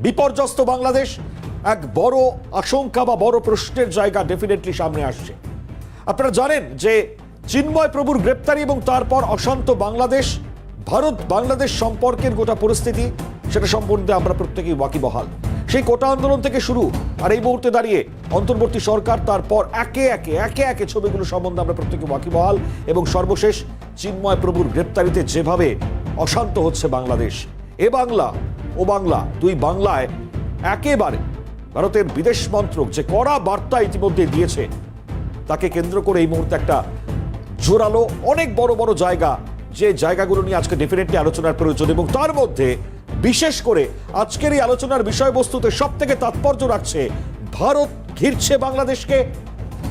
বিপর্যস্ত বাংলাদেশ এক বড় আশঙ্কা বা বড় প্রশ্নের জায়গা ডেফিনেটলি সামনে আসছে। আপনারা জানেন যে চিন্ময় প্রভুর গ্রেপ্তারি এবং তারপর অশান্ত বাংলাদেশ, ভারত বাংলাদেশ সম্পর্কের গোটা পরিস্থিতি সেটা সম্বন্ধে আমরা প্রত্যেকেই ওয়াকিবহাল। সেই কোটা আন্দোলন থেকে শুরু আর এই মুহূর্তে দাঁড়িয়ে অন্তর্বর্তী সরকার, তারপর একে একে ছবিগুলো সম্বন্ধে আমরা প্রত্যেকে ওয়াকিবহাল। এবং সর্বশেষ চিন্ময় প্রভুর গ্রেপ্তারিতে যেভাবে অশান্ত হচ্ছে বাংলাদেশ, এ বাংলা ও বাংলা, দুই বাংলায় একেবারে ভারতের বিদেশ মন্ত্রক যে কড়া বার্তা ইতিমধ্যে দিয়েছে, তাকে কেন্দ্র করে এই মুহূর্তে একটা জোরালো অনেক বড় বড় জায়গা, যে জায়গাগুলো নিয়ে আজকে ডেফিনেটলি আলোচনার প্রয়োজন। এবং তার মধ্যে বিশেষ করে আজকের এই আলোচনার বিষয়বস্তুতে সব থেকে তাৎপর্য রাখছে ভারত ঘিরছে বাংলাদেশকে,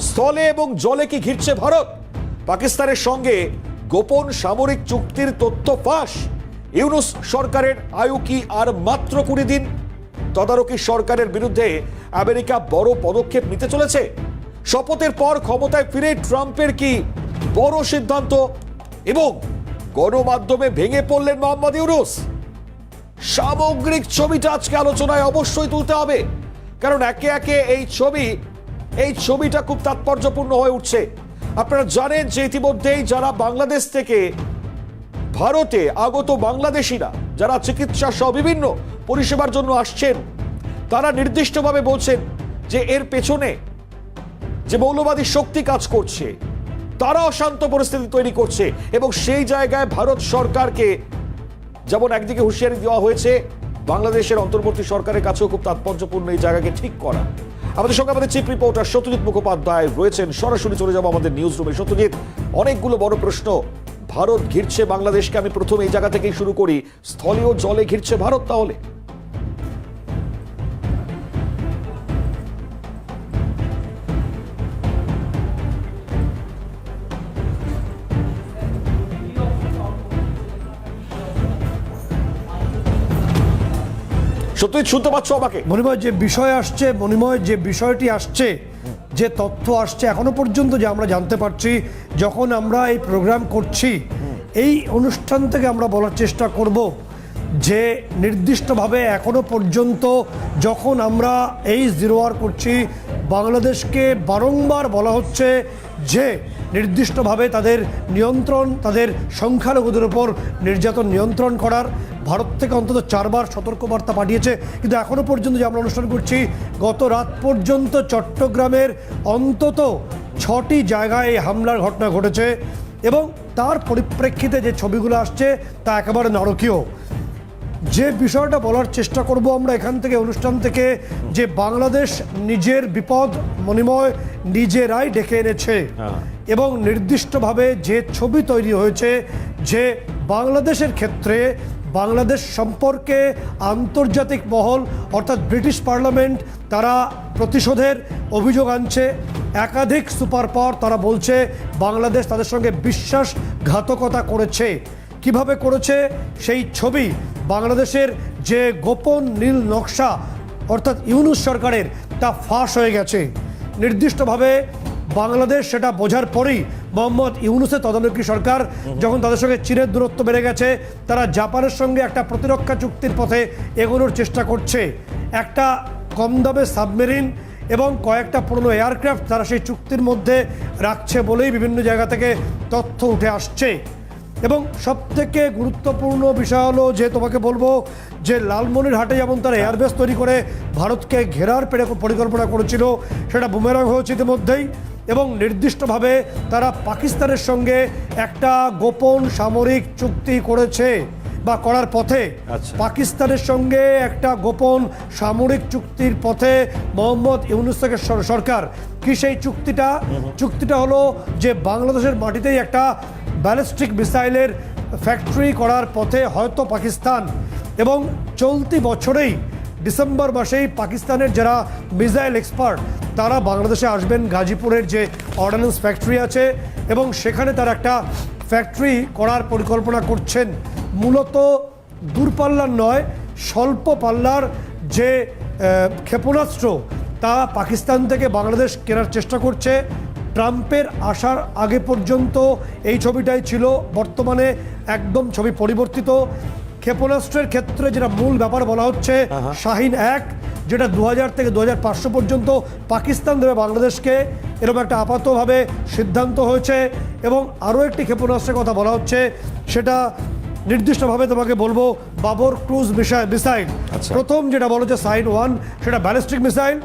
স্থলে এবং জলে কি ঘিরছে ভারত, পাকিস্তানের সঙ্গে গোপন সামরিক চুক্তির তথ্য ফাঁস, ইউনূস সরকারের আয়ু কি আর মাত্র 20 দিন, তদারকি সরকারের বিরুদ্ধে আমেরিকা বড় পদক্ষেপ নিতে চলেছে, শপথের পর ক্ষমতায় ফিরে ট্রাম্পের কি বড় সিদ্ধান্ত, এবং গণমাধ্যমে ভেঙে পড়লেন মোহাম্মদ ইউনূস। সামগ্রিক ছবিটা আজকে আলোচনায় অবশ্যই তুলতে হবে, কারণ একে একে এই ছবিটা খুব তাৎপর্যপূর্ণ হয়ে উঠছে। আপনারা জানেন যে ইতিমধ্যেই যারা বাংলাদেশ থেকে ভারতে আগত বাংলাদেশিরা যারা চিকিৎসা সহ বিভিন্ন পরিষেবার জন্য আসছেন, তারা নির্দিষ্টভাবে বলছেন যে এর পেছনে যে মৌলবাদী শক্তি কাজ করছে, তারা অশান্ত পরিস্থিতি তৈরি করছে। এবং সেই জায়গায় ভারত সরকারকে যেমন একদিকে হুঁশিয়ারি দেওয়া হয়েছে, বাংলাদেশের অন্তর্বর্তী সরকারের কাছেও খুব তাৎপর্যপূর্ণ এই জায়গাকে ঠিক করা। আমাদের সঙ্গে আমাদের চিফ রিপোর্টার সত্যজিৎ মুখোপাধ্যায় রয়েছেন, সরাসরি চলে যাবো আমাদের নিউজ রুমে। সত্যজিৎ, অনেকগুলো বড় প্রশ্ন, ভারত ঘিরছে বাংলাদেশকে, আমি প্রথম এই জায়গা থেকেই শুরু করি, স্থলে ও জলে ঘিরছে ভারত তাহলে? সত্যি শুনতে পাচ্ছ আমাকে? মনিময়, যে বিষয় আসছে, যে বিষয়টি আসছে, যে তথ্য আসছে এখনো পর্যন্ত যে আমরা জানতে পারছি, যখন আমরা এই প্রোগ্রাম করছি, এই অনুষ্ঠান থেকে আমরা বলার চেষ্টা করব যে নির্দিষ্টভাবে এখনো পর্যন্ত যখন আমরা এই জিরোয়ার করছি, বাংলাদেশকে বারংবার বলা হচ্ছে যে নির্দিষ্টভাবে তাদের নিয়ন্ত্রণ, তাদের সংখ্যালঘুদের উপর নির্যাতন নিয়ন্ত্রণ করার ভারত থেকে অন্তত 4 বার সতর্কবার্তা পাঠিয়েছে। কিন্তু এখনও পর্যন্ত যে আমরা অনুষ্ঠান করছি, গত রাত পর্যন্ত চট্টগ্রামের অন্তত 6টি জায়গায় এই হামলার ঘটনা ঘটেছে, এবং তার পরিপ্রেক্ষিতে যে ছবিগুলো আসছে তা একেবারে নারকীয়। যে বিষয়টা বলার চেষ্টা করব আমরা এখান থেকে, অনুষ্ঠান থেকে, যে বাংলাদেশ নিজের বিপদ মনিময় নিজেরাই ডেকে এনেছে। এবং নির্দিষ্টভাবে যে ছবি তৈরি হয়েছে যে বাংলাদেশের ক্ষেত্রে বাংলাদেশ সম্পর্কে আন্তর্জাতিক মহল অর্থাৎ ব্রিটিশ পার্লামেন্ট তারা প্রতিশোধের অভিযোগ আনছে। একাধিক সুপার পাওয়ার তারা বলছে বাংলাদেশ তাদের সঙ্গে বিশ্বাসঘাতকতা করেছে। কিভাবে করেছে সেই ছবি, বাংলাদেশের যে গোপন নীল নকশা অর্থাৎ ইউনূস সরকারের, তা ফাঁস হয়ে গেছে। নির্দিষ্টভাবে বাংলাদেশ সেটা বোঝার পরেই মোহাম্মদ ইউনূসের তদারকি সরকার যখন তাদের সঙ্গে চীনের দূরত্ব বেড়ে গেছে, তারা জাপানের সঙ্গে একটা প্রতিরক্ষা চুক্তির পথে এগোনোর চেষ্টা করছে। একটা কম দামে সাবমেরিন এবং কয়েকটা পুরনো এয়ারক্রাফট তারা সেই চুক্তির মধ্যে রাখছে বলেই বিভিন্ন জায়গা থেকে তথ্য উঠে আসছে। এবং সবথেকে গুরুত্বপূর্ণ বিষয় হলো যে তোমাকে বলবো যে লালমনিরহাটে যেমন তারা এয়ারবেস তৈরি করে ভারতকে ঘেরার পরিকল্পনা করেছিল, সেটা বুমেরাং হয়েছে ইতিমধ্যেই। এবং নির্দিষ্টভাবে তারা পাকিস্তানের সঙ্গে একটা গোপন সামরিক চুক্তি করেছে বা করার পথে, পাকিস্তানের সঙ্গে একটা গোপন সামরিক চুক্তির পথে মোহাম্মদ ইউনূসের সরকার। কি সেই চুক্তিটা হলো যে বাংলাদেশের মাটিতেই একটা ব্যালিস্টিক মিসাইলের ফ্যাক্টরি করার পথে হয়তো পাকিস্তান, এবং চলতি বছরেই ডিসেম্বর মাসেই পাকিস্তানের যারা মিসাইল এক্সপার্ট তারা বাংলাদেশে আসবেন, গাজীপুরের যে অর্ডিন্যান্স ফ্যাক্টরি আছে, এবং সেখানে তারা একটা ফ্যাক্টরি করার পরিকল্পনা করছেন। মূলত দূরপাল্লার নয়, স্বল্প পাল্লার যে ক্ষেপণাস্ত্র তা পাকিস্তান থেকে বাংলাদেশ কেনার চেষ্টা করছে। ট্রাম্পের আসার আগে পর্যন্ত এই ছবিটাই ছিল, বর্তমানে একদম ছবি পরিবর্তিত। ক্ষেপণাস্ত্রের ক্ষেত্রে যেটা মূল ব্যাপার বলা হচ্ছে শাহিন 1, যেটা 2000 থেকে 2500 পর্যন্ত পাকিস্তান দেবে বাংলাদেশকে, এরকম একটা আপাতভাবে সিদ্ধান্ত হয়েছে। এবং আরও একটি ক্ষেপণাস্ত্রের কথা বলা হচ্ছে, সেটা নির্দিষ্টভাবে তোমাকে বলবো বাবর ক্রুজ মিসাইল। প্রথম যেটা বলা হচ্ছে শাহিন 1, সেটা ব্যালিস্টিক মিসাইল,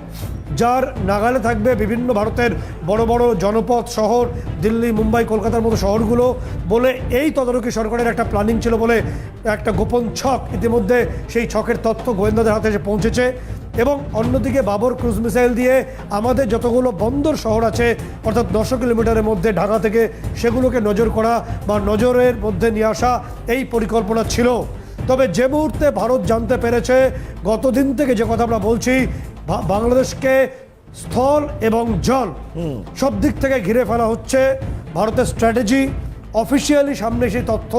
যার নাগালে থাকবে বিভিন্ন ভারতের বড় বড় জনপদ শহর, দিল্লি, মুম্বাই, কলকাতার মতো শহরগুলো বলে এই তদারকি সরকারের একটা প্ল্যানিং ছিল বলে একটা গোপন ছক, ইতিমধ্যে সেই ছকের তথ্য গোয়েন্দাদের হাতে এসে পৌঁছেছে। এবং অন্যদিকে বাবর ক্রুজ মিসাইল দিয়ে আমাদের যতগুলো বন্দর শহর আছে অর্থাৎ 900 কিলোমিটারের মধ্যে ঢাকা থেকে, সেগুলোকে নজর করা বা নজরের মধ্যে নিয়ে আসা এই পরিকল্পনা ছিল। তবে যে মুহূর্তে ভারত জানতে পেরেছে, গতদিন থেকে যে কথা আমরা বলছি, বাংলাদেশকে স্থল এবং জল সব দিক থেকে ঘিরে ফেলা হচ্ছে, ভারতের স্ট্র্যাটেজি অফিসিয়ালি সামনে সেই তথ্য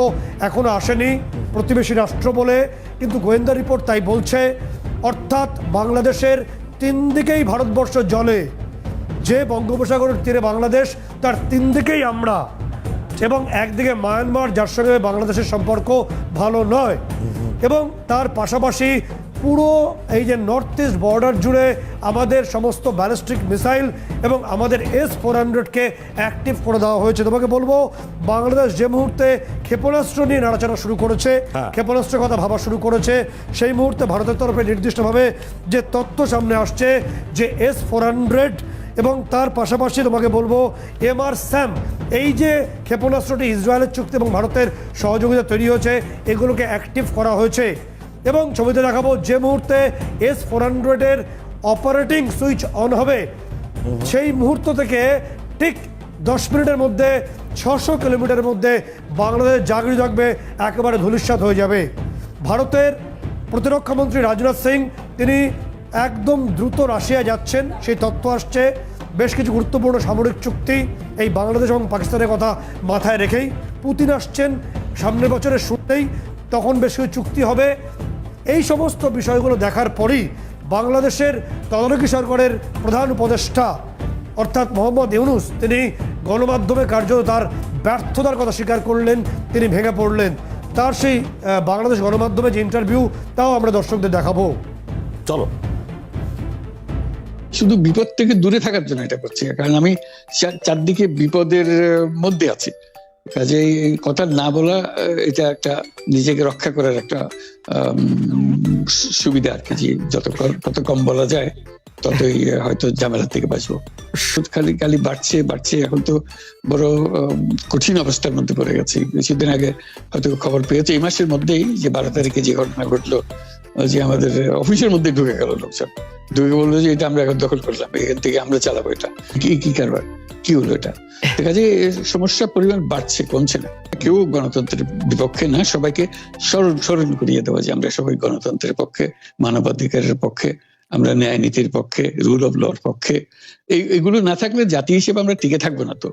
এখনো আসেনি প্রতিবেশী রাষ্ট্র বলে, কিন্তু গোয়েন্দা রিপোর্ট তাই বলছে। অর্থাৎ বাংলাদেশের 3 দিকেই ভারতবর্ষ জলে, যে বঙ্গোপসাগরের তীরে বাংলাদেশ, তার 3 দিকেই আমরা, এবং একদিকে মায়ানমার, যার সঙ্গে বাংলাদেশের সম্পর্ক ভালো নয়, এবং তার পাশাপাশি পুরো এই যে নর্থ ইস্ট বর্ডার জুড়ে আমাদের সমস্ত ব্যালিস্টিক মিসাইল এবং আমাদের S-400কে অ্যাক্টিভ করে দেওয়া হয়েছে। তোমাকে বলবো, বাংলাদেশ যে মুহূর্তে ক্ষেপণাস্ত্র নিয়ে নাড়াচাড়া শুরু করেছে, ক্ষেপণাস্ত্রের কথা ভাবা শুরু করেছে, সেই মুহূর্তে ভারতের তরফে নির্দিষ্টভাবে যে তথ্য সামনে আসছে যে S-400 এবং তার পাশাপাশি তোমাকে বলবো MR-SAM, এই যে ক্ষেপণাস্ত্রটি ইসরায়েলের চুক্তি এবং ভারতের সহযোগিতা তৈরি হয়েছে, এগুলোকে অ্যাক্টিভ করা হয়েছে। এবং ছবিতে দেখাবো যে মুহূর্তে S-400-এর অপারেটিং সুইচ অন হবে, সেই মুহূর্ত থেকে ঠিক 10 মিনিটের মধ্যে 600 কিলোমিটারের মধ্যে বাংলাদেশ জাগরি থাকবে, একেবারে ধূলিসাৎ হয়ে যাবে। ভারতের প্রতিরক্ষামন্ত্রী রাজনাথ সিং তিনি একদম দ্রুত রাশিয়া যাচ্ছেন, সেই তথ্য আসছে। বেশ কিছু গুরুত্বপূর্ণ সামরিক চুক্তি এই বাংলাদেশ এবং পাকিস্তানের কথা মাথায় রেখেই পুতিন আসছেন সামনের বছরের শুরুতেই, তখন বেশ কিছু চুক্তি হবে। এই সমস্ত বিষয়গুলো দেখার পরই বাংলাদেশের তদারকি সরকারের প্রধান উপদেষ্টা অর্থাৎ মোহাম্মদ ইউনূস, তিনি গণমাধ্যমে কার্যত তার ব্যর্থতার কথা স্বীকার করলেন, তিনি ভেঙে পড়লেন। তার সেই বাংলাদেশ গণমাধ্যমে যে ইন্টারভিউ, তাও আমরা দর্শকদের দেখাবো। চলো। শুধু বিপদ থেকে দূরে থাকার জন্য এটা করছি, কারণ আমি চারদিকে বিপদের মধ্যে আছি, কাজে কথা না বলা এটা একটা নিজেকে রক্ষা করার একটা সুবিধা আর কি। যত কম বলা যায় ততই হয়তো ঝামেলা থেকে বাঁচবো। খালি বাড়ছে। এখন তো বড় কঠিন অবস্থার মধ্যে পড়ে গেছে। কিছুদিন আগে হয়তো খবর পেয়েছে এই মাসের মধ্যেই যে 12 তারিখে যে ঘটনা ঘটলো, যে আমাদের অফিসের মধ্যে ঢুকে গেল লোকজন, ঢুকে বললো যে এটা আমরা এখন দখল করলাম, এখান থেকে আমরা চালাবো, এটা কি কারবার, কি হলো এটা? দেখা যায় সমস্যার পরিমাণ বাড়ছে, কমছে না। কেউ গণতন্ত্রের বিপক্ষে না, সবাইকে স্মরণ করিয়ে দেওয়া যে আমরা সবাই গণতন্ত্রের পক্ষে, মানবাধিকারের পক্ষে, আমরা ন্যায় নীতির পক্ষে, রুল অফ লর পক্ষে। এইগুলো না থাকলে জাতি হিসেবে আমরা টিকে থাকবো না। তো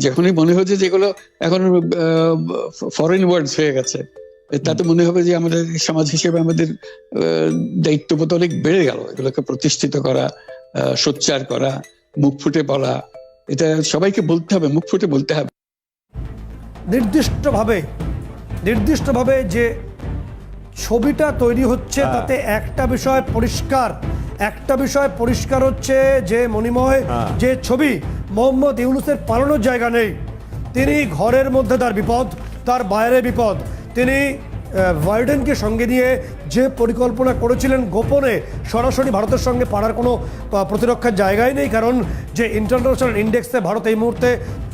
যখনই মনে হচ্ছে যেগুলো এখন ফরেন ওয়ার্ডস হয়ে গেছে, তাতে মনে হবে যে আমাদের সমাজ হিসেবে আমাদের দায়িত্ববোধ অনেক বেড়ে গেল। এগুলোকে প্রতিষ্ঠিত করা, সোচ্চার করা, মুখ ফুটে বলা, এটা সবাইকে বলতে হবে, মুখ ফুটে বলতে হবে। নির্দিষ্টভাবে যে ছবিটা তৈরি হচ্ছে, তাতে একটা বিষয় পরিষ্কার হচ্ছে যে মণিময়, যে ছবি মোহাম্মদ ইউনূসের পালানোর জায়গা নেই। তিনি ঘরের মধ্যে তার বিপদ, তার বাইরে বিপদ। তিনি বাইডেনকে সঙ্গে নিয়ে যে পরিকল্পনা করেছিলেন গোপনে, সরাসরি ভারতের সঙ্গে পাড়ার কোনো প্রতিরক্ষার জায়গায় নেই, কারণ যে ইন্টারন্যাশনাল ইন্ডেক্সে ভারত এই মুহূর্তে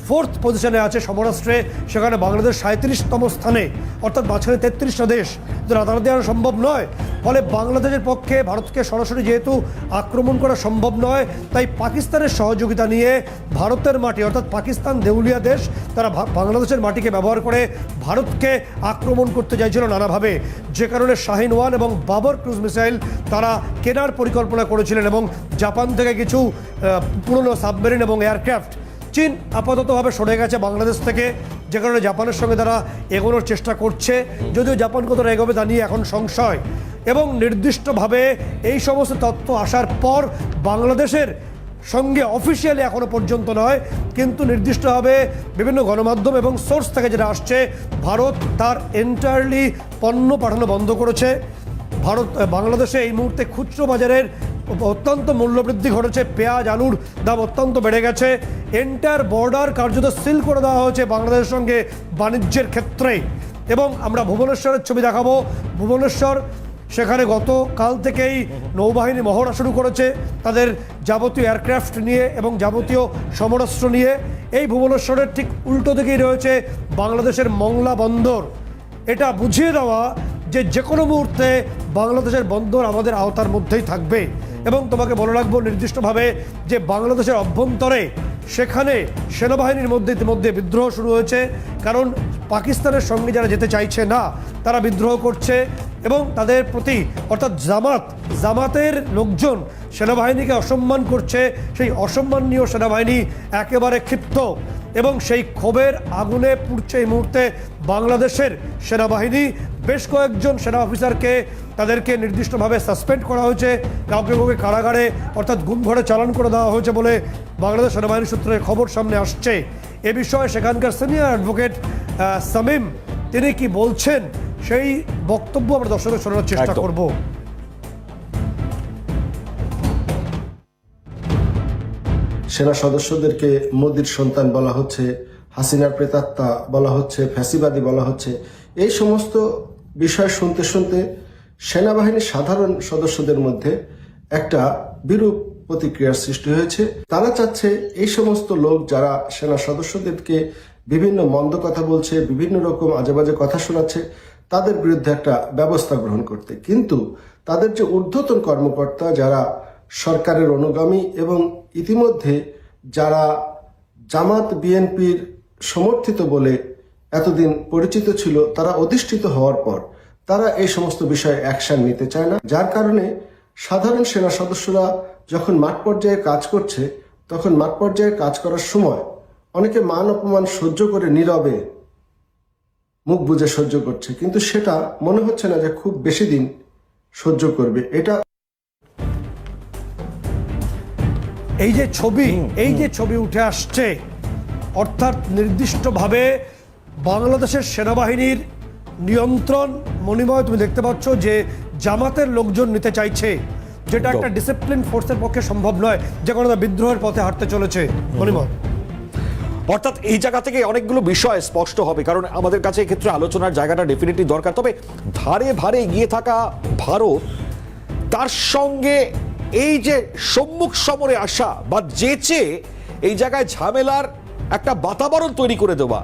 4th পজিশনে আছে সমরাষ্ট্রে, সেখানে বাংলাদেশ 37তম স্থানে, অর্থাৎ মাঝখানে 33টা দেশ, রাতারাতি আনা সম্ভব নয়। ফলে বাংলাদেশের পক্ষে ভারতকে সরাসরি যেহেতু আক্রমণ করা সম্ভব নয়, তাই পাকিস্তানের সহযোগিতা নিয়ে ভারতের মাটি, অর্থাৎ পাকিস্তান দেউলিয়া দেশ, তারা বাংলাদেশের মাটিকে ব্যবহার করে ভারতকে আক্রমণ করতে চাইছিল নানাভাবে, যে কারণে শাহিন 1 এবং বাবর ক্রুজ মিসাইল তারা কেনার পরিকল্পনা করেছিলেন, এবং জাপান থেকে কিছু পুরনো সাবমেরিন এবং এয়ারক্রাফট। চীন আপাততভাবে সরে গেছে বাংলাদেশ থেকে, যে কারণে জাপানের সঙ্গে তারা এগোনোর চেষ্টা করছে, যদিও জাপান কতটা এগোবে তা নিয়ে এখন সংশয়। এবং নির্দিষ্টভাবে এই সমস্ত তথ্য আসার পর বাংলাদেশের সঙ্গে অফিসিয়ালি এখনো পর্যন্ত নয়, কিন্তু নির্দিষ্টভাবে বিভিন্ন গণমাধ্যম এবং সোর্স থেকে যেটা আসছে, ভারত তার এন্টায়ারলি পণ্য পাঠানো বন্ধ করেছে। বাংলাদেশে এই মুহূর্তে খুচরো বাজারের অত্যন্ত মূল্যবৃদ্ধি ঘটেছে, পেঁয়াজ আলুর দাম অত্যন্ত বেড়ে গেছে। এন্টায়ার বর্ডার কার্যত সিল করে দেওয়া হয়েছে বাংলাদেশের সঙ্গে বাণিজ্যের ক্ষেত্রে। এবং আমরা ভুবনেশ্বরের ছবি দেখাবো। ভুবনেশ্বর, সেখানে গতকাল থেকেই নৌবাহিনী মহড়া শুরু করেছে তাদের যাবতীয় এয়ারক্রাফট নিয়ে এবং যাবতীয় সমরাস্ত্র নিয়ে। এই ভুবনেশ্বরের ঠিক উল্টো দিকেই রয়েছে বাংলাদেশের মংলা বন্দর। এটা বুঝিয়ে দেওয়া যে কোনো মুহূর্তে বাংলাদেশের বন্দর আমাদের আওতার মধ্যেই থাকবে। এবং তোমাকে বলে রাখবো নির্দিষ্টভাবে যে বাংলাদেশের অভ্যন্তরে সেখানে সেনাবাহিনীর মধ্যে ইতিমধ্যে বিদ্রোহ শুরু হয়েছে, কারণ পাকিস্তানের সঙ্গে যারা যেতে চাইছে না তারা বিদ্রোহ করছে এবং তাদের প্রতি অর্থাৎ জামাতের লোকজন সেনাবাহিনীকে অসম্মান করছে। সেই অসম্মানীয় সেনাবাহিনী একেবারে ক্ষিপ্ত এবং সেই ক্ষোভের আগুনে পুড়ছে এই মুহূর্তে বাংলাদেশের সেনাবাহিনী। বেশ কয়েকজন সেনা অফিসারকে তাদেরকে নির্দিষ্টভাবে সাসপেন্ড করা হয়েছে, কাউকে কারাগারে অর্থাৎ গুমঘরে চালান করে দেওয়া হয়েছে বলে বাংলাদেশ সেনাবাহিনী সূত্রে খবর সামনে আসছে। এ বিষয়ে সেখানকার সিনিয়র অ্যাডভোকেট সামিম তিনি কি বলছেন সেই বক্তব্য আমরা দর্শকের শোনানোর চেষ্টা করব। সেনা সদস্যদেরকে মোদির সন্তান বলা হচ্ছে, হাসিনার প্রেতাত্মা বলা হচ্ছে, ফ্যাসিবাদী বলা হচ্ছে। এই সমস্ত বিষয় শুনতে শুনতে সেনাবাহিনীর সাধারণ সদস্যদের মধ্যে একটা বিরূপ প্রতিক্রিয়ার সৃষ্টি হয়েছে। তারা চাচ্ছে এই সমস্ত লোক যারা সেনা সদস্যদেরকে বিভিন্ন মন্দ কথা বলছে, বিভিন্ন রকম আজেবাজে কথা শোনাচ্ছে, তাদের বিরুদ্ধে একটা ব্যবস্থা গ্রহণ করতে। কিন্তু তাদের যে ঊর্ধ্বতন কর্মকর্তা যারা সরকারের অনুগামী এবং ইতিমধ্যে যারা জামাত বিএনপির সমর্থিত বলে এতদিন পরিচিত ছিল, তারা অধিষ্ঠিত হওয়ার পর তারা এই সমস্ত বিষয়ে অ্যাকশন নিতে চায় না। যার কারণে সাধারণ সেনা সদস্যরা যখন মাঠ পর্যায়ে কাজ করছে, তখন মাঠ পর্যায়ে কাজ করার সময় অনেকে মান অপমান সহ্য করে নীরবে মুখ বুজে সহ্য করছে, কিন্তু সেটা মনে হচ্ছে না যে খুব বেশি দিন সহ্য করবে। এটা এই যে ছবি উঠে আসছে, অর্থাৎ নির্দিষ্টভাবে বাংলাদেশের সেনাবাহিনীর নিয়ন্ত্রণ মণিময় তুমি দেখতে পাচ্ছ যে জামাতের লোকজন নিতে চাইছে, যেটা একটা ডিসিপ্লিন ফোর্সের পক্ষে সম্ভব নয়, যে কোনো বিদ্রোহের পথে হাঁটতে চলেছে মণিময়। অর্থাৎ এই জায়গা থেকে অনেকগুলো বিষয় স্পষ্ট হবে, কারণ আমাদের কাছে এক্ষেত্রে আলোচনার জায়গাটা ডেফিনেটলি দরকার। তবে ধারে ভারে এগিয়ে থাকা ভারত, তার সঙ্গে এই যে সম্মুখ সমরে আসা বা যেচে এই জায়গায় ঝামেলার একটা বাতাবরণ তৈরি করে দেওয়া,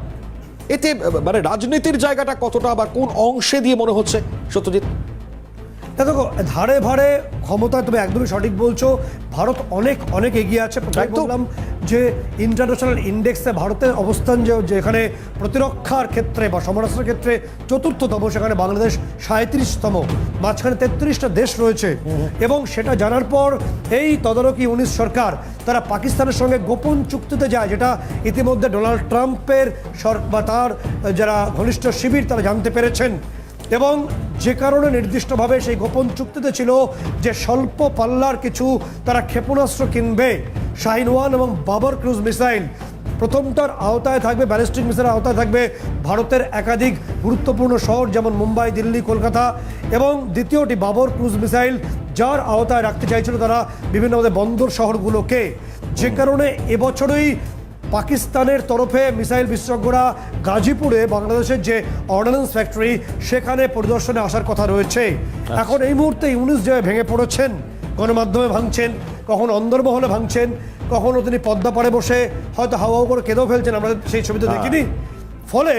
এতে মানে রাজনীতির জায়গাটা কতটা বা কোন অংশে দিয়ে মনে হচ্ছে সত্যজিৎ? দেখো, ধারে ভারে ক্ষমতা তুমি একদমই সঠিক বলছো। ভারত অনেক এগিয়ে আছে। বললাম যে ইন্টারন্যাশনাল ইন্ডেক্সে ভারতের অবস্থান যেখানে প্রতিরক্ষার ক্ষেত্রে বা সমরাস্ত্রের ক্ষেত্রে চতুর্থতম, সেখানে বাংলাদেশ 37তম, মাঝখানে 33টা দেশ রয়েছে। এবং সেটা জানার পর এই তদারকি 19 সরকার তারা পাকিস্তানের সঙ্গে গোপন চুক্তিতে যায়, যেটা ইতিমধ্যে ডোনাল্ড ট্রাম্পের বা তার যারা ঘনিষ্ঠ শিবির তারা জানতে পেরেছেন। এবং যে কারণে নির্দিষ্টভাবে সেই গোপন চুক্তিতে ছিল যে স্বল্প পাল্লার কিছু তারা ক্ষেপণাস্ত্র কিনবে, শাহিন 1 এবং বাবর ক্রুজ মিসাইল। প্রথমটার আওতায় থাকবে, ব্যালিস্টিক মিসাইলের আওতায় থাকবে ভারতের একাধিক গুরুত্বপূর্ণ শহর যেমন মুম্বাই, দিল্লি, কলকাতা, এবং দ্বিতীয়টি বাবর ক্রুজ মিসাইল যার আওতায় রাখতে চাইছিল তারা বিভিন্ন বন্দর শহরগুলোকে। যে কারণে এবছরই পাকিস্তানের তরফে মিসাইল বিশেষজ্ঞরা গাজীপুরে বাংলাদেশের যে অর্ডিন্যান্স ফ্যাক্টরি সেখানে পরিদর্শনে আসার কথা রয়েছে। এখন এই মুহূর্তে ইউনূস যে ভেঙে পড়েছেন, গণমাধ্যমে ভাঙছেন, কখনো অন্দরমহলে ভাঙছেন, কখনো তিনি পদ্মা পাড়ে বসে হয়তো হাওয়া করে কেঁদেও ফেলছেন, আমরা সেই ছবিতে দেখিনি। ফলে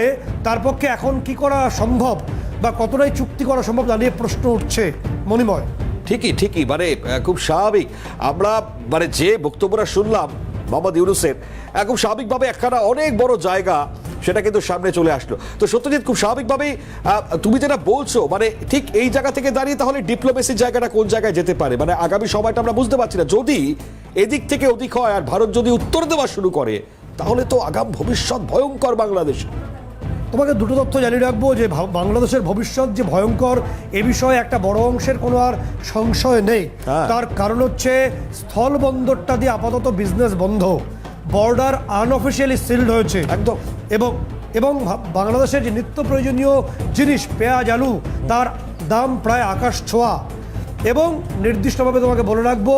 তার পক্ষে এখন কি করা সম্ভব বা কতটাই চুক্তি করা সম্ভব তা নিয়ে প্রশ্ন উঠছে মণিময়। ঠিকই মানে খুব স্বাভাবিক। আমরা মানে যে বক্তব্যটা শুনলাম মোহাম্মদ ইউনূসের, খুব স্বাভাবিকভাবে একখানা অনেক বড় জায়গা সেটা কিন্তু সামনে চলে আসলো। তো সত্যজিৎ, খুব স্বাভাবিকভাবেই তুমি যেটা বলছো, মানে ঠিক এই জায়গা থেকে দাঁড়িয়ে তাহলে ডিপ্লোমেসির জায়গাটা কোন জায়গায় যেতে পারে, মানে আগামী সময়টা আমরা বুঝতে পারছি না। যদি এদিক থেকে ওদিক হয় আর ভারত যদি উত্তর দেওয়া শুরু করে, তাহলে তো আগাম ভবিষ্যৎ ভয়ঙ্কর বাংলাদেশ। তোমাকে দুটো তথ্য জানিয়ে রাখবো যে বাংলাদেশের ভবিষ্যৎ যে ভয়ঙ্কর এ বিষয়ে একটা বড় অংশের কোনো আর সংশয় নেই। হ্যাঁ। তার কারণ হচ্ছে স্থল বন্দরটা দিয়ে আপাতত বিজনেস বন্ধ, বর্ডার আনঅফিসিয়ালি সিলড হয়েছে একদম। এবং বাংলাদেশের যে নিত্য প্রয়োজনীয় জিনিস পেঁয়াজ আলু তার দাম প্রায় আকাশ ছোঁয়া। এবং নির্দিষ্টভাবে তোমাকে বলে রাখবো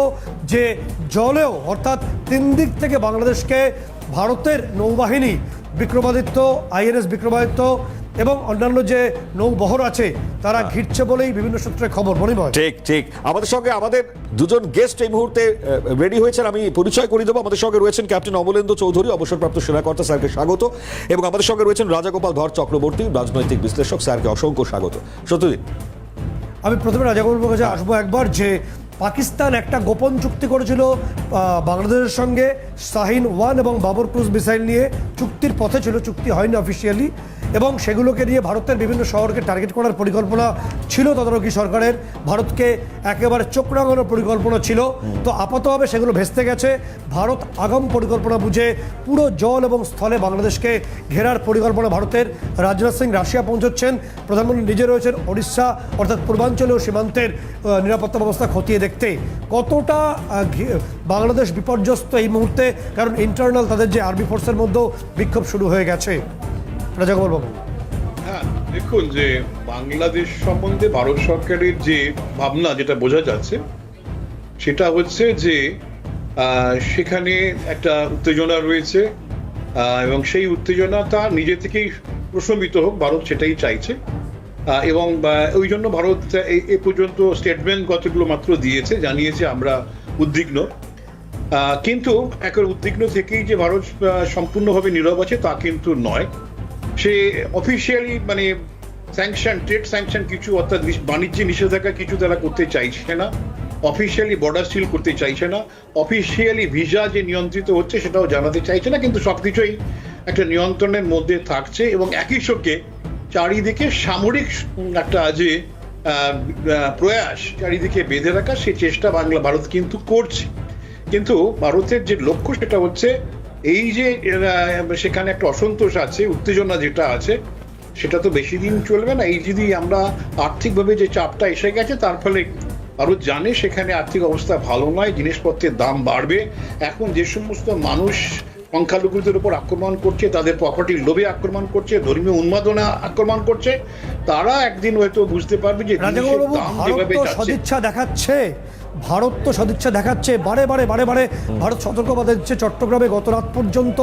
যে জলেও অর্থাৎ 3 দিক থেকে বাংলাদেশকে ভারতের নৌবাহিনী বিক্রমাদিত্য, আইএনএস বিক্রমাদিত্য এবং অন্যান্য যে নৌবহর আছে তারা ঘিরছে বলেই বিভিন্ন সূত্রে খবর। মনিময়, ঠিক ঠিক। আমাদের সঙ্গে আমাদের দুজন গেস্ট এই মুহূর্তে রেডি হয়েছেন, আমি পরিচয় করে দেবো। আমাদের সঙ্গে রয়েছেন ক্যাপ্টেন অমলেন্দু চৌধুরী, অবসরপ্রাপ্ত সেনাকর্তা, স্যারকে স্বাগত। এবং আমাদের সঙ্গে রয়েছেন রাজাগোপাল ধর চক্রবর্তী, রাজনৈতিক বিশ্লেষক, স্যারকে অসংখ্য স্বাগত। সত্যজিৎ, আমি প্রথমে রাজাগোপালের কাছে আসবো একবার যে পাকিস্তান একটা গোপন চুক্তি করেছিল বাংলাদেশের সঙ্গে শাহিন 1 এবং বাবর ক্রুজ মিসাইল নিয়ে, চুক্তির পথে ছিল, চুক্তি হয়নি অফিসিয়ালি, এবং সেগুলোকে নিয়ে ভারতের বিভিন্ন শহরকে টার্গেট করার পরিকল্পনা ছিল তদারকি সরকারের, ভারতকে একেবারে চোখ রাঙানোর পরিকল্পনা ছিল। তো আপাতভাবে সেগুলো ভেস্তে গেছে। ভারত আগাম পরিকল্পনা বুঝে পুরো জল এবং স্থলে বাংলাদেশকে ঘেরার পরিকল্পনা ভারতের। রাজনাথ সিং রাশিয়া পৌঁছচ্ছেন, প্রধানমন্ত্রী নিজে রয়েছেন ওড়িশা অর্থাৎ পূর্বাঞ্চলীয় সীমান্তের নিরাপত্তা ব্যবস্থা খতিয়ে দেখতে। কতটা বাংলাদেশ বিপর্যস্ত এই মুহূর্তে, কারণ ইন্টারনাল তাদের যে আর্মি ফোর্সের মধ্যেও বিক্ষোভ শুরু হয়ে গেছে। রাজাগোপাল বাবু। হ্যাঁ, দেখুন যে বাংলাদেশ সম্বন্ধে ভারত সরকারের যে ভাবনা, যেটা বোঝা যাচ্ছে সেটা হচ্ছে যে সেখানে একটা উত্তেজনা রয়েছে এবং সেই উত্তেজনাটা নিজে থেকেই প্রশমিত হোক, ভারত সেটাই চাইছে। এবং ওই জন্য ভারত এ পর্যন্ত স্টেটমেন্ট কতগুলো মাত্র দিয়েছে, জানিয়েছে আমরা উদ্বিগ্ন। কিন্তু একবার উদ্বিগ্ন থেকেই যে ভারত সম্পূর্ণভাবে নীরব আছে তা কিন্তু নয়। সে অফিসিয়ালি মানে স্যাংশন, ট্রেড স্যাংশন কিছু, অর্থাৎ বাণিজ্য নিষেধাজ্ঞা কিছু তারা করতে চাইছে না, অফিসিয়ালি বর্ডার সিল করতে চাইছে না, অফিসিয়ালি ভিসা যে নিয়ন্ত্রিত হচ্ছে সেটাও জানাতে চাইছে না, কিন্তু সবকিছুই একটা নিয়ন্ত্রণের মধ্যে থাকছে। এবং একই সঙ্গে চারিদিকে সামরিক একটা যে প্রয়াস চারিদিকে বেঁধে রাখা, সে চেষ্টা ভারত কিন্তু করছে। কিন্তু ভারতের যে লক্ষ্য সেটা হচ্ছে এই যে সেখানে একটা অসন্তোষ আছে, উত্তেজনা যেটা আছে, সেটা তো বেশি দিন চলবে না। এই যদি আমরা আর্থিকভাবে যে চাপটা এসে গেছে, তার ফলে ভারত জানে সেখানে আর্থিক অবস্থা ভালো নয়, জিনিসপত্রের দাম বাড়বে। এখন যে সমস্ত মানুষ সংখ্যালঘুদের উপর আক্রমণ করছে, তাদের প্রপার্টির লোভে আক্রমণ করছে, ধর্মীয় উন্মাদনা আক্রমণ করছে, তারা একদিন হয়তো বুঝতে পারবে যে জিনিসের দাম যেভাবে যাচ্ছে। সদিচ্ছা দেখাচ্ছে, ভারত তো সদিচ্ছা দেখাচ্ছে, বারে বারে ভারত সতর্কবার্তা দিচ্ছে। চট্টগ্রামে গত রাত পর্যন্ত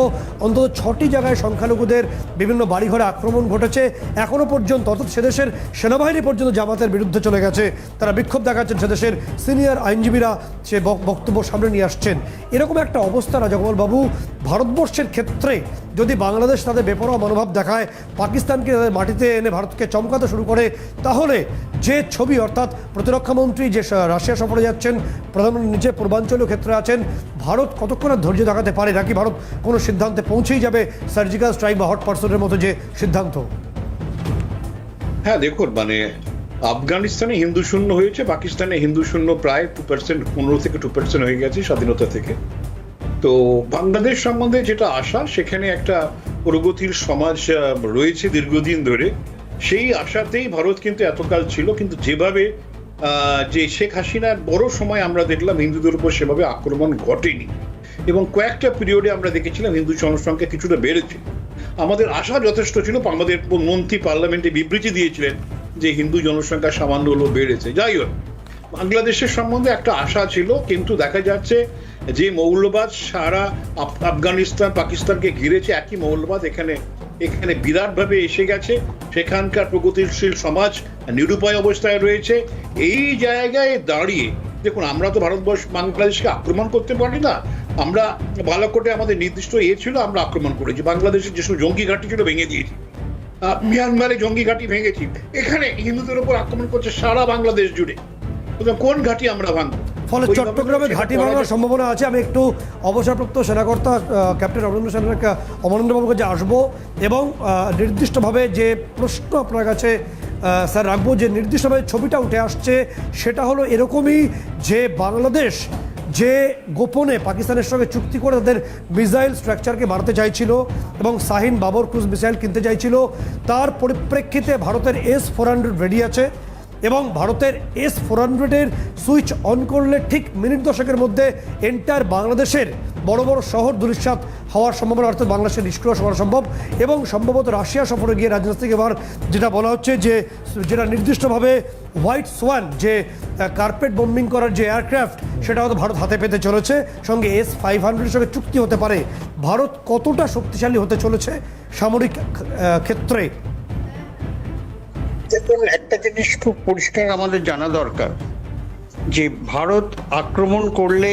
অন্তত 6টি জায়গায় সংখ্যালঘুদের বিভিন্ন বাড়িঘরে আক্রমণ ঘটেছে। এখনো পর্যন্ত অর্থাৎ সেদেশের সেনাবাহিনী পর্যন্ত জামাতের বিরুদ্ধে চলে গেছে, তারা বিক্ষোভ দেখাচ্ছেন। সেদেশের সিনিয়র আইনজীবীরা সে বক্তব্য সামনে নিয়ে আসছেন। এরকম একটা অবস্থা রাজাগোপাল বাবু, ভারতবর্ষের ক্ষেত্রে যদি বাংলাদেশ তাদের বেপরোয়া মনোভাব দেখায়, পাকিস্তানকে তাদের মাটিতে এনে ভারতকে চমকাতে শুরু করে, তাহলে যে ছবি, অর্থাৎ প্রতিরক্ষামন্ত্রী যে রাশিয়া সফরে যাচ্ছেন, প্রধানমন্ত্রী নিজে পূর্বাঞ্চলীয় ক্ষেত্রে আছেন, ভারত কতক্ষণ ধৈর্য দেখাতে পারে, নাকি ভারত কোনো সিদ্ধান্তে পৌঁছেই যাবে, সার্জিক্যাল স্ট্রাইক বা হট পার্সনের মতো যে সিদ্ধান্ত? হ্যাঁ, দেখুন মানে আফগানিস্তানে হিন্দু শূন্য হয়েছে, পাকিস্তানে হিন্দু শূন্য প্রায় 2%, 15 থেকে 2% হয়ে গেছে স্বাধীনতা থেকে। তো বাংলাদেশ সম্বন্ধে যেটা আশা, সেখানে একটা প্রগতির সমাজ রয়েছে দীর্ঘদিন ধরে, সেই আশাতেই ভারত কিন্তু এতকাল ছিল। কিন্তু যেভাবে যে শেখ হাসিনার বড় সময় আমরা দেখলাম হিন্দুদের উপর সেভাবে আক্রমণ ঘটেনি, এবং কয়েকটা পিরিয়ডে আমরা দেখেছিলাম হিন্দু জনসংখ্যা কিছুটা বেড়েছে। আমাদের আশা যথেষ্ট ছিল, আমাদের মন্ত্রী পার্লামেন্টে বিবৃতি দিয়েছিলেন যে হিন্দু জনসংখ্যা সামান্য হলেও বেড়েছে। যাই হোক, বাংলাদেশের সম্বন্ধে একটা আশা ছিল, কিন্তু দেখা যাচ্ছে যে মৌলবাদ সারা আফগানিস্তান পাকিস্তানকে ঘিরেছে, একই মৌলবাদ এখানে বিরাটভাবে এসে গেছে। সেখানকার প্রগতিশীল সমাজ নিরুপায় অবস্থায় রয়েছে। এই জায়গায় দাঁড়িয়ে দেখুন, আমরা তো ভারতবর্ষ বাংলাদেশকে আক্রমণ করতে পারি না। আমরা বালাকোটে আমাদের নির্দিষ্ট ছিল, আমরা আক্রমণ করেছি, বাংলাদেশের যেসব জঙ্গি ঘাঁটি ছিল ভেঙে দিয়েছি, মিয়ানমারে জঙ্গি ঘাঁটি ভেঙেছি। এখানে হিন্দুদের উপর আক্রমণ করছে সারা বাংলাদেশ জুড়ে, কোন ঘাঁটি আমরা ভাঙবো? ফলে চট্টগ্রামে ঘাঁটি ভাঙার সম্ভাবনা আছে। আমি একটু অবসরপ্রাপ্ত সেনাকর্তা ক্যাপ্টেন অমরেন্দ্রবাবুর কাছে আসবো, এবং নির্দিষ্টভাবে যে প্রশ্ন আপনার কাছে স্যার রাখবো, যে নির্দিষ্টভাবে ছবিটা উঠে আসছে সেটা হলো এরকমই, যে বাংলাদেশ যে গোপনে পাকিস্তানের সঙ্গে চুক্তি করে তাদের মিসাইল স্ট্রাকচারকে বাড়াতে চাইছিল এবং শাহিন বাবর ক্রুজ মিসাইল কিনতে চাইছিল, তার পরিপ্রেক্ষিতে ভারতের S-400 রেডি আছে এবং ভারতের S-400-এর সুইচ অন করলে ঠিক মিনিট দশেকের মধ্যে এন্টার বাংলাদেশের বড় বড় শহর ধূলিসাৎ হওয়ার সম্ভাবনা, অর্থাৎ বাংলাদেশের নিষ্ক্রিয় হওয়া সম্ভব। এবং সম্ভবত রাশিয়া সফরে গিয়ে রাজনাথ সিং এবার যেটা বলা হচ্ছে যে যেটা নির্দিষ্টভাবে হোয়াইট সোয়ান, যে কার্পেট বম্বিং করার যে এয়ারক্রাফট, সেটা হয়তো ভারত হাতে পেতে চলেছে, সঙ্গে S-500-এর সঙ্গে চুক্তি হতে পারে। ভারত কতটা শক্তিশালী হতে চলেছে সামরিক ক্ষেত্রে? দেখুন, একটা জিনিস খুব পরিষ্কার আমাদের জানা দরকার যে ভারত আক্রমণ করলে,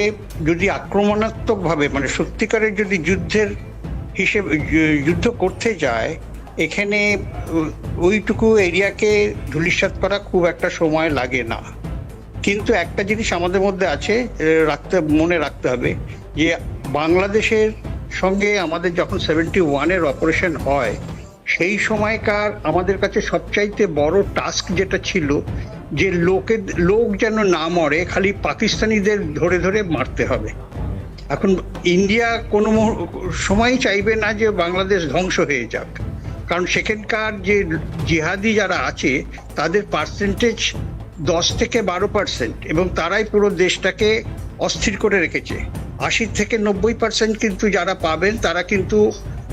যদি আক্রমণাত্মকভাবে মানে সত্যিকারের যদি যুদ্ধ করতে যায়, এখানে ওইটুকু এরিয়াকে ধূলিসাৎ করা খুব একটা সময় লাগে না। কিন্তু একটা জিনিস আমাদের মধ্যে আছে, মনে রাখতে হবে যে বাংলাদেশের সঙ্গে আমাদের যখন 71-এর অপারেশন হয়, সেই সময়কার আমাদের কাছে সবচাইতে বড় টাস্ক যেটা ছিল যে লোক যেন না মরে, খালি পাকিস্তানিদের ধরে ধরে মারতে হবে। এখন ইন্ডিয়া কোনো সময় চাইবে না যে বাংলাদেশ ধ্বংস হয়ে যাক, কারণ সেখানকার যে জিহাদি যারা আছে তাদের পার্সেন্টেজ 10 থেকে 12%, এবং তারাই পুরো দেশটাকে অস্থির করে রেখেছে। 80 থেকে 90% কিন্তু যারা পাবেন তারা কিন্তু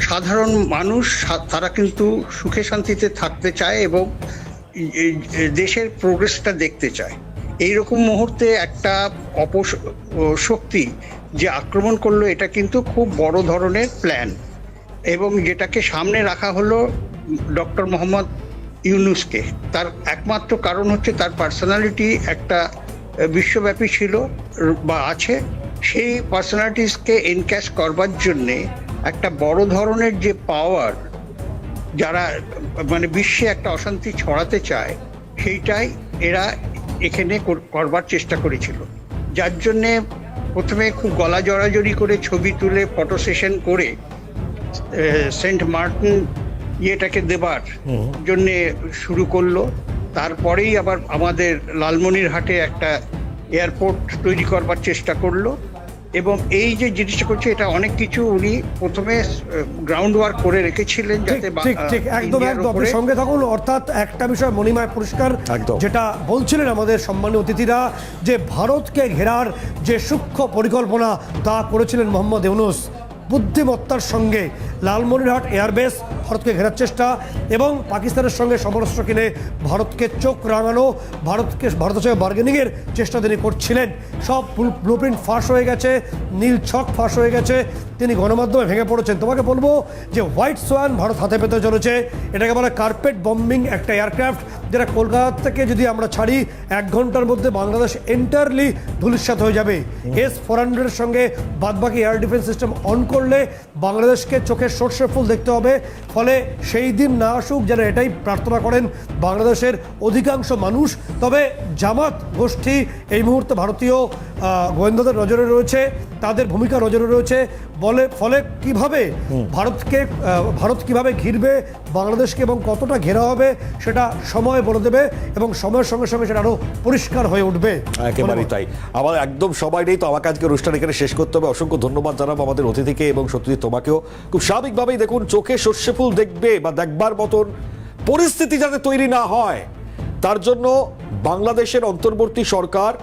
সাধারণ মানুষ, তারা কিন্তু সুখে শান্তিতে থাকতে চায় এবং দেশের প্রোগ্রেসটা দেখতে চায়। এইরকম মুহূর্তে একটা শক্তি যে আক্রমণ করলো, এটা কিন্তু খুব বড় ধরনের প্ল্যান, এবং যেটাকে সামনে রাখা হলো ডক্টর মোহাম্মদ ইউনূসকে। তার একমাত্র কারণ হচ্ছে তার পার্সোনালিটি একটা বিশ্বব্যাপী ছিল বা আছে, সেই পার্সোনালিটিসকে এনক্যাশ করবার জন্যে একটা বড় ধরনের যে পাওয়ার, যারা মানে বিশ্বে একটা অশান্তি ছড়াতে চায়, সেইটাই এরা এখানে করবার চেষ্টা করেছিল। যার জন্যে প্রথমে খুব গলা জড়াজড়ি করে ছবি তুলে ফটো সেশন করে সেন্ট মার্টিন ইয়েটাকে দেবার জন্যে শুরু করলো। তারপরেই আবার আমাদের লালমনিরহাটে একটা এয়ারপোর্ট তৈরি করবার চেষ্টা করলো, এবং এই যে জিনিসটা করছে, এটা অনেক কিছু উনি প্রথমে গ্রাউন্ড ওয়ার্ক করে রেখেছিলেন যাতে ঠিক একদম আপনি সঙ্গে থাকুন। অর্থাৎ একটা বিষয় মণিময় পরিষ্কার, যেটা বলছিলেন আমাদের সম্মানীয় অতিথিরা, যে ভারতকে ঘেরার যে সূক্ষ্ম পরিকল্পনা তা করেছিলেন মোহাম্মদ ইউনূস। বুদ্ধিমত্তার সঙ্গে লালমনিরহাট এয়ারবেস, ভারতকে ঘেরার চেষ্টা এবং পাকিস্তানের সঙ্গে সমরাস্ত্র কিনে ভারতকে চোখ রাঙানো, ভারতের সঙ্গে বার্গেনিংয়ের চেষ্টা তিনি করছিলেন। সব ব্লুপ্রিন্ট ফাঁস হয়ে গেছে, নীল ছক ফাঁস হয়ে গেছে, তিনি গণমাধ্যমে ভেঙে পড়েছেন। তোমাকে বলবো যে হোয়াইট সোয়ান ভারত হাতে পেতে চলেছে। এটাকে বলে কার্পেট বম্বিং একটা এয়ারক্রাফট, যেটা কলকাতা থেকে যদি আমরা ছাড়ি 1 ঘন্টার মধ্যে বাংলাদেশ এন্টারলি ধূলিসাৎ হয়ে যাবে। S-400-এর সঙ্গে বাদবাকি এয়ার ডিফেন্স সিস্টেম অন করলে বাংলাদেশকে চোখের সর্ষে ফুল দেখতে হবে। ফলে সেই দিন না আসুক, যেন এটাই প্রার্থনা করেন বাংলাদেশের অধিকাংশ মানুষ। তবে জামাত গোষ্ঠী এই মুহূর্তে ভারতীয় গোয়েন্দাদের নজরে রয়েছে, তাদের ভূমিকা নজরে রয়েছে। ফলে কিভাবে ভারত কিভাবে ঘিরবে বাংলাদেশকে এবং কতটা ঘেরা হবে, সেটা সময় বলে দেবে, এবং সময়ের সঙ্গে সঙ্গে সেটা আরো পরিষ্কার হয়ে উঠবে। একেবারেই তাই। আমার একদম সবাই নেই তো, আমাকে আজকে অনুষ্ঠান এখানে শেষ করতে হবে। অসংখ্য ধন্যবাদ জানাবো আমাদের অতিথিকে এবং সত্যি তোমাকেও। খুব স্বাভাবিকভাবেই দেখুন, চোখে সর্ষে ফুল দেখবে বা দেখবার মতন পরিস্থিতি যাতে তৈরি না হয়, তার জন্য বাংলাদেশের অন্তর্বর্তী সরকার,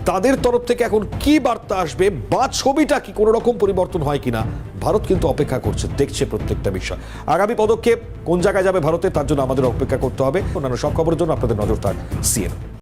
তাদের তরফ থেকে এখন কি বার্তা আসবে বা ছবিটা কি কোনো রকম পরিবর্তন হয় কিনা, ভারত কিন্তু অপেক্ষা করছে, দেখছে প্রত্যেকটা বিষয়। আগামী পদক্ষেপ কোন জায়গায় যাবে ভারতে, তার জন্য আমাদের অপেক্ষা করতে হবে। অন্যান্য সব খবরের জন্য আপনাদের নজর থাক CNN।